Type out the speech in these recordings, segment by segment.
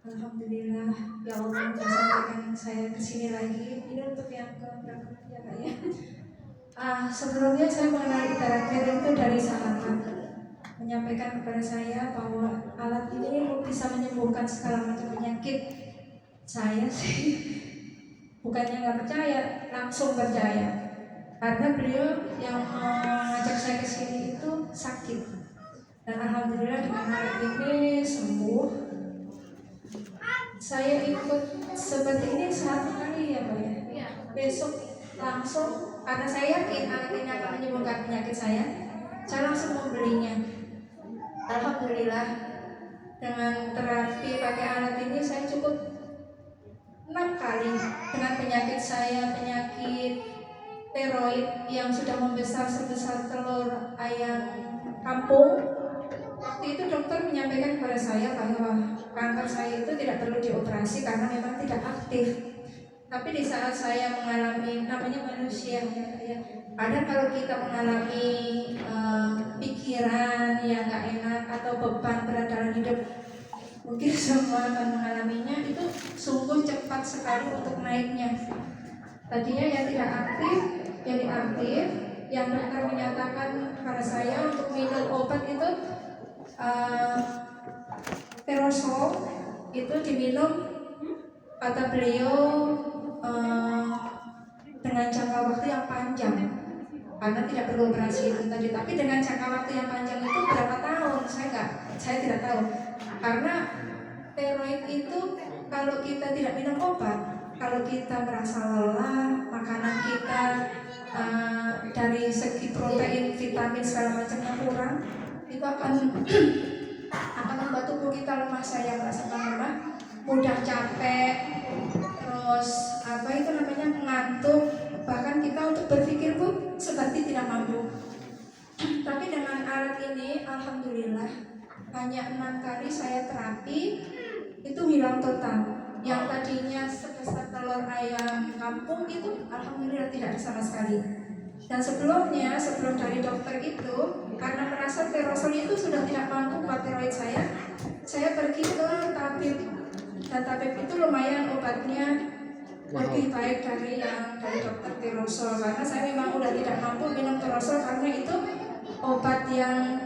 Alhamdulillah, ya Allah sudah sampaikan saya ke sini lagi. Ini untuk yang keberapa ya Kak ya? Sebelumnya saya mengenal ibaratnya itu dari sahabat menyampaikan kepada saya bahwa alat ini bisa menyembuhkan segala macam penyakit. Saya sih bukannya nggak percaya, langsung percaya karena beliau yang mengajak saya ke sini itu sakit dan alhamdulillah dengan alat ini sembuh. Saya ikut seperti ini satu kali ya Pak ya. Besok langsung karena saya yakin alat ini akan menyembuhkan penyakit saya langsung membelinya. Alhamdulillah dengan terapi pakai alat ini saya cukup 6 kali dengan penyakit saya, penyakit tiroid yang sudah membesar sebesar telur ayam kampung. Waktu itu dokter menyampaikan kepada saya bahwa kanker saya itu tidak perlu dioperasi karena memang tidak aktif. Tapi di saat saya mengalami, namanya manusia ya, kadang kalau kita mengalami pikiran yang nggak enak atau beban berat dalam hidup, mungkin semua akan mengalaminya, itu sungguh cepat sekali untuk naiknya. Tadinya yang tidak aktif jadi aktif, yang dokter menyatakan kepada saya untuk minum obat itu Terosol itu diminum kata beliau dengan jangka waktu yang panjang karena tidak perlu operasi itu tadi. Tapi dengan jangka waktu yang panjang itu berapa tahun saya tidak tahu karena tiroid itu kalau kita tidak minum obat, kalau kita merasa lelah, makanan kita dari segi protein, vitamin segala macamnya kurang, itu akan membuat tubuh kita lemah. Saya merasakan lemah, mudah capek, terus ngantuk, bahkan kita untuk berpikir pun seperti tidak mampu. Tapi dengan alat ini alhamdulillah hanya 6 kali saya terapi itu hilang total. Yang tadinya sebesar telur ayam kampung itu alhamdulillah tidak ada sama sekali. Dan sebelum dari dokter itu, karena merasa terosol itu sudah tidak mampu buat tiroid saya pergi ke tabib. Dan tabib itu lumayan obatnya lebih baik dari dokter terosol, karena saya memang udah tidak mampu minum terosol karena itu obat yang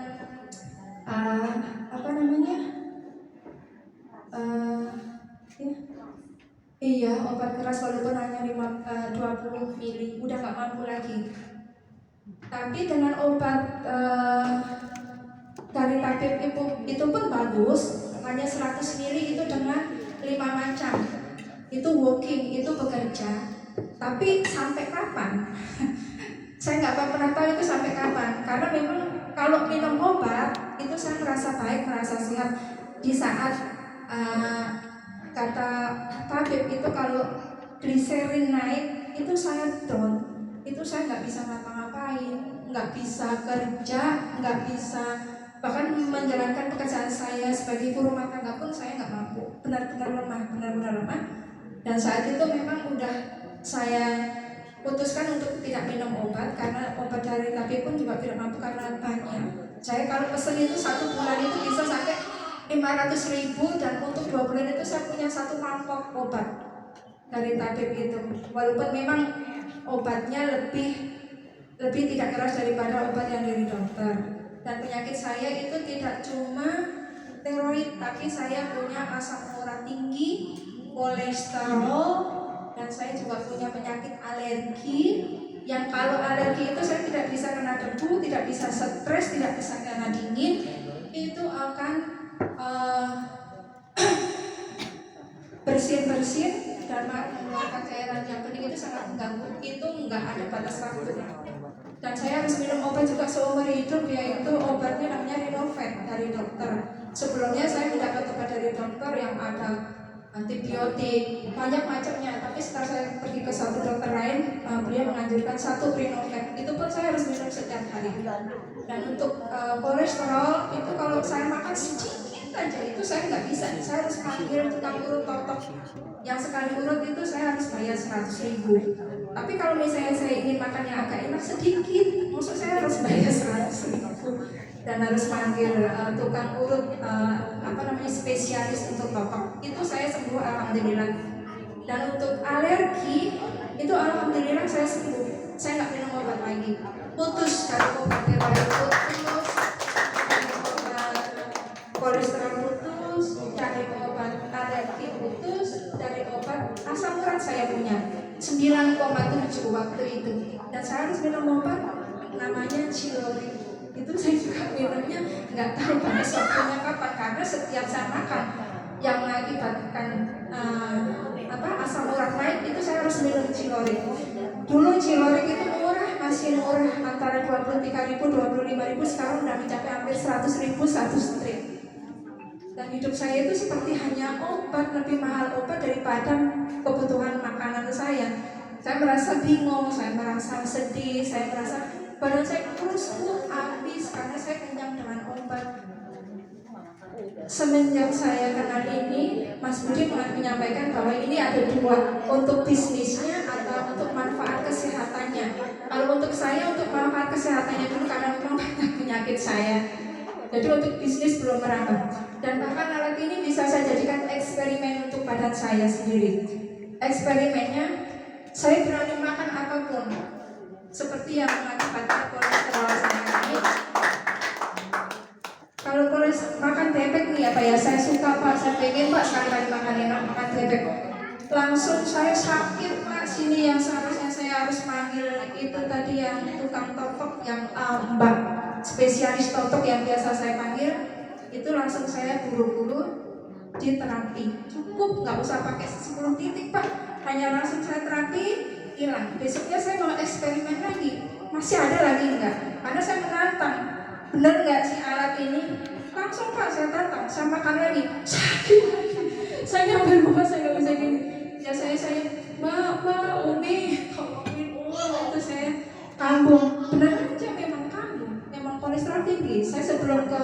obat keras walaupun hanya 20 mili, udah gak mampu lagi. Tapi dengan obat dari tabib itu pun bagus, hanya 100 mili itu dengan 5 macam. Itu working, itu bekerja. Tapi sampai kapan? Saya nggak pernah tahu itu sampai kapan. Karena memang kalau minum obat itu saya merasa baik, merasa sehat. Di saat kata tabib itu kalau gliserin naik itu saya down. Itu saya nggak bisa ngapa-ngapain, nggak bisa kerja, nggak bisa bahkan menjalankan pekerjaan saya sebagai ibu rumah tangga pun saya nggak mampu. Benar-benar lemah. Dan saat itu memang udah saya putuskan untuk tidak minum obat karena obat dari tabib pun juga tidak mampu karena banyak. Saya kalau pesen itu 1 bulan itu bisa sampai 500.000 dan untuk 2 bulan itu saya punya 1 mangkok obat dari tabib itu. Walaupun memang obatnya lebih tidak keras daripada obat yang dari dokter. Dan penyakit saya itu tidak cuma tiroid, tapi saya punya asam urat tinggi, kolesterol, dan saya juga punya penyakit alergi. Yang kalau alergi itu saya tidak bisa kena debu, tidak bisa stres, tidak bisa kena dingin. Itu akan bersin dan mengeluarkan cairan yang pening, itu sangat mengganggu. Itu nggak ada batas waktunya. Dan saya harus minum obat juga seumur hidup, yaitu obatnya namanya Rinovet dari dokter. Sebelumnya saya mendapat obat dari dokter yang ada antibiotik, banyak macamnya. Tapi setelah saya pergi ke satu dokter lain, beliau menganjurkan 1 Rinovet. Itu pun saya harus minum setiap hari. Dan untuk kolesterol itu kalau saya makan sedikit aja itu saya nggak bisa. Saya harus panggil tukang urut totok. Yang sekali urut itu saya harus bayar 100.000. Tapi kalau misalnya saya ingin makan yang agak enak sedikit, maksud saya harus bayar 100.000. dan harus manggil tukang urut spesialis untuk totok. Itu saya sembuh alhamdulillah. Dan untuk alergi itu alhamdulillah saya sembuh. Saya nggak minum obat lagi. Putus dari obat tiroid, putus dari obat kolesterol, putus dari obat alergi, putus dari obat asam urat. Saya punya 9,7 waktu itu, dan saya harus minum obat namanya Cilori. Itu saya juga minumnya nggak tahu pada waktunya kapan, karena setiap saya makan yang mengakibatkan asam urat naik itu saya harus minum Cilori. Dulu Cilori itu murah, masih murah, antara 23.000, 25.000, sekarang udah mencapai hampir 100.000 satu strip. Dan hidup saya itu seperti hanya obat, lebih mahal obat daripada kebutuhan makanan saya. Saya merasa bingung, saya merasa sedih, saya merasa badan saya terus habis karena saya kenyang dengan obat. Semenjak saya kenal ini, Mas Budi menyampaikan bahwa ini ada dua, untuk bisnisnya atau untuk manfaat kesehatannya. Kalau untuk saya, untuk manfaat kesehatannya dulu karena memang banyak penyakit saya. Jadi untuk bisnis belum merambah. Dan bahkan alat ini bisa saya jadikan eksperimen untuk badan saya sendiri. Eksperimennya, saya berani makan apapun, seperti yang mengakibatkan kolesterol saya naik. Kalau makan bebek nih saya suka Pak, saya pengen Pak sekali-kali makan enak, makan bebek. Langsung saya sakit Pak, sini yang seharusnya saya harus manggil itu tadi yang tukang totok, yang Mbak spesialis totok yang biasa saya panggil, itu langsung saya buru-buru di terapi. Cukup, nggak usah pakai 10 titik Pak, hanya langsung saya terapi, hilang. Besoknya saya mau eksperimen lagi, masih ada lagi enggak? Karena saya menantang, benar nggak sih alat ini? Langsung Pak saya tantang, saya makan lagi, sakit lagi. Saya nyampe rumah saya nggak bisa gini. Ya saya Mbak Umi tolongin itu saya kambuh. Benar aja memang kambuh, memang kolesterol tinggi. Saya sebelum ke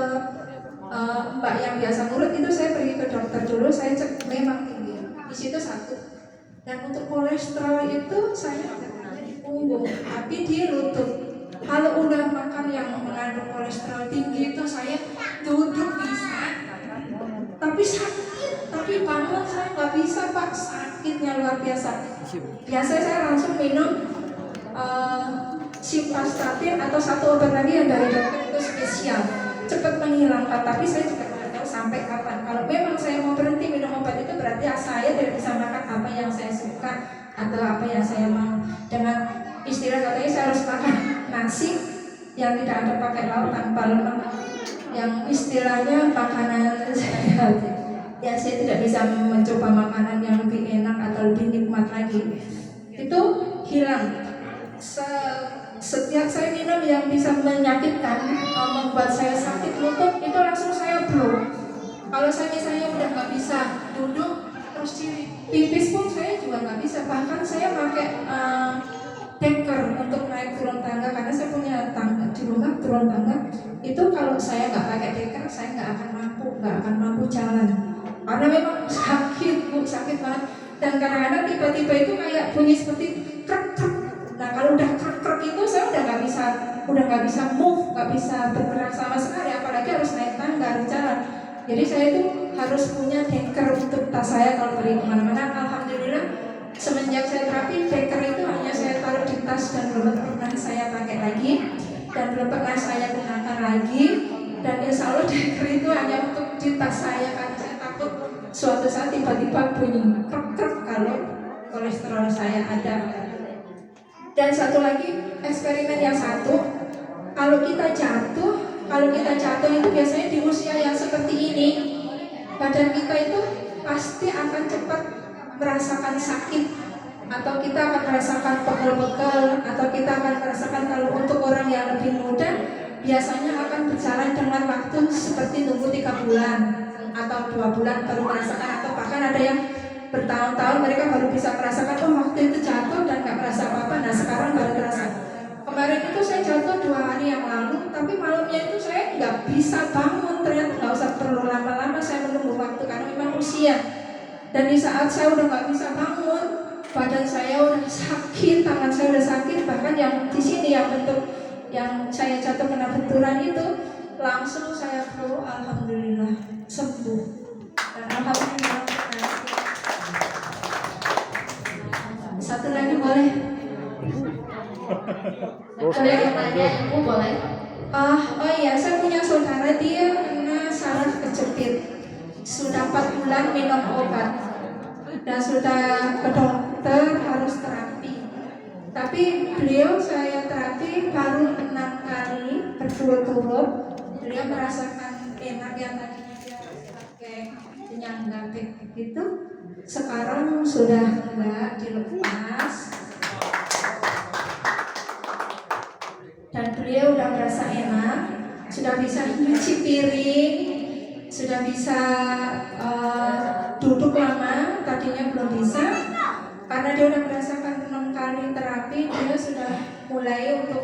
Mbak yang biasa ngurut itu saya pergi ke dokter dulu, saya cek memang tinggi. Di situ satu. Dan untuk kolesterol itu saya di punggung, tapi di lutut. Kalau udah makan yang mengandung kolesterol tinggi itu saya duduk bisa, tapi sakit, tapi bangun saya nggak bisa Pak, sakitnya luar biasa. Biasanya saya langsung minum simvastatin atau satu obat lagi yang dari dokter itu spesial, cepat menghilangkan. Tapi saya juga tidak tahu sampai kapan. Kalau memang saya mau berhenti minum obat itu berarti saya tidak bisa makan apa yang saya suka atau apa yang saya mau. Dengan istilah katanya saya harus makan nasi yang tidak ada pakai lauk, tanpa lemak, yang istilahnya makanan sehat. Ya saya tidak bisa mencoba makanan yang lebih enak atau lebih nikmat lagi. Itu hilang. Setiap saya minum yang bisa menyakitkan, membuat saya sakit lutut, itu langsung saya blow. Kalau saya misalnya udah nggak bisa duduk terus pipis pun saya juga nggak bisa. Bahkan saya pakai deker untuk naik turun tangga, karena saya punya tangga di rumah, turun tangga. Itu kalau saya nggak pakai deker, saya nggak akan mampu jalan. Karena memang sakit Bu, sakit banget. Dan kadang-kadang tiba-tiba itu kayak bunyi seperti krek-krek. Nah kalau udah krek-krek itu saya udah nggak bisa move, nggak bisa bergerak sama sekali, apalagi harus naik tangga, harus jalan. Jadi saya itu harus punya deker untuk tas saya kalau pergi kemana-mana. Alhamdulillah semenjak saya terapi, deker itu hanya saya taruh di tas dan belum pernah saya pakai lagi, dan belum pernah saya gunakan lagi. Dan insya Allah deker itu hanya untuk di tas saya, karena saya takut suatu saat tiba-tiba bunyi krek-krek kalau kolesterol saya ada. Dan satu lagi eksperimen yang satu, kalau kita jatuh itu biasanya di usia yang seperti ini, badan kita itu pasti akan cepat merasakan sakit, atau kita akan merasakan pegel-pegel, atau kita akan merasakan, kalau untuk orang yang lebih muda biasanya akan berjalan dengan waktu seperti nunggu 3 bulan atau 2 bulan baru merasakan, atau bahkan ada yang bertahun-tahun mereka baru bisa merasakan, oh waktu itu jatuh dan gak merasa apa-apa, nah sekarang baru terasa. Kemarin itu saya jatuh 2 hari yang lalu, tapi malamnya itu saya nggak bisa bangun. Ternyata nggak usah perlu lama-lama saya menunggu waktu, karena memang usia. Dan di saat saya udah nggak bisa bangun, badan saya udah sakit, tangan saya udah sakit, bahkan yang di sini yang bentuk yang saya jatuh kena benturan itu langsung saya flu, alhamdulillah sembuh. Dan alhamdulillah. Satu lagi boleh? Boleh nanya Ibu boleh? Oh iya, saya punya saudara, dia kena saraf kejepit. Sudah 4 bulan minum obat dan sudah ke dokter harus terapi. Tapi beliau saya terapi baru 6 kali berturut-turut. Beliau merasakan enak yang tadinya dia pakai penyangga gitu. Sekarang sudah enggak, dilepas. Dan beliau udah merasa enak, sudah bisa nyuci piring, sudah bisa duduk lama, tadinya belum bisa. Karena dia udah merasakan 6 kali terapi, dia sudah mulai untuk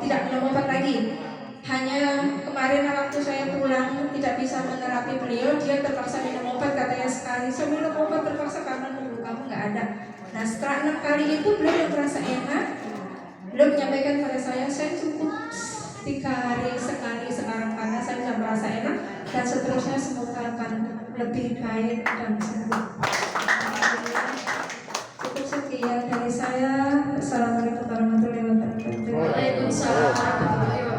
tidak minum obat lagi. Hanya kemarin waktu saya pulang tidak bisa menerapi beliau, dia terpaksa minum obat, katanya sekali saya minum obat terpaksa karena nunggu kamu nggak ada. Nah setelah 6 kali itu beliau udah merasa enak. Beliau menyampaikan pada saya cukup 3 hari sekali sekarang karena saya sudah merasa enak, dan seterusnya semoga akan lebih baik dan sembuh. Cukup sekian dari saya. Assalamualaikum warahmatullahi wabarakatuh. Waalaikumsalam warahmatullahi wabarakatuh.